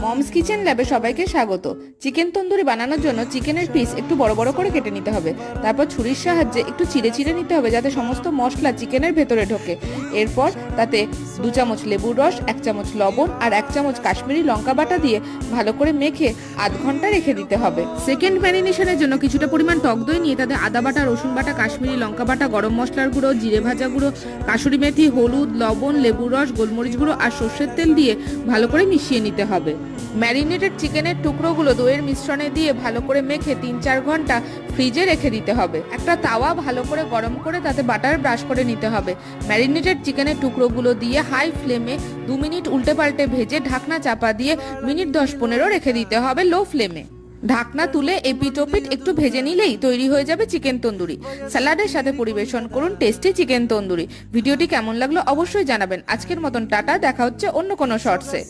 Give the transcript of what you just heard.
Moms kitchen ল্যাবে সবাইকে স্বাগত। চিকেন তন্দুরি বানানোর জন্য চিকেনের পিস একটু বড় বড় করে কেটে নিতে হবে। তারপর ছুরির সাহায্যে একটু চিড়ে চিড়ে নিতে হবে যাতে সমস্ত মশলা চিকেনের ভেতরে ঢোকে। এরপর তাতে 2 চামচ লেবুর রস, 1 চামচ লবণ আর 1 চামচ কাশ্মীরি লঙ্কা বাটা দিয়ে ভালো করে মেখে আধ ঘন্টা রেখে দিতে হবে। সেকেন্ড ম্যারিনেশনের জন্য কিছুটা পরিমাণ টক দই নিয়ে তাতে আদা বাটা, রসুন বাটা, কাশ্মীরি লঙ্কা বাটা, গরম মশলার গুঁড়ো, জিরে ভাজা গুঁড়ো, কাসুরি মেথি, হলুদ, লবণ, লেবুর রস, গোলমরিচ গুঁড়ো আর সর্ষের তেল দিয়ে ভালো করে মিশিয়ে নিতে হবে। ম্যারিনেটেড চিকেনের টুকরোগুলো দইয়ের মিশ্রণে দিয়ে ভালো করে মেখে 3-4 ঘন্টা ফ্রিজে রেখে দিতে হবে। একটা তাওয়া ভালো করে গরম করে তাতে বাটার ব্রাশ করে নিতে হবে। ম্যারিনেটেড চিকেনের টুকরোগুলো দিয়ে হাই ফ্লেমে 2 মিনিট উল্টে পাল্টে ভেজে ঢাকনা চাপা দিয়ে মিনিট 10-15 রেখে দিতে হবে লো ফ্লেমে। ঢাকনা তুলে এপিট ওপিট একটু ভেজে নিলেই তৈরি হয়ে যাবে চিকেন তন্দুরি। স্যালাডের সাথে পরিবেশন করুন টেস্টি চিকেন তন্দুরি। ভিডিওটি কেমন লাগলো অবশ্যই জানাবেন। আজকের মতন টাটা, দেখা হচ্ছে অন্য কোনো শর্টসে।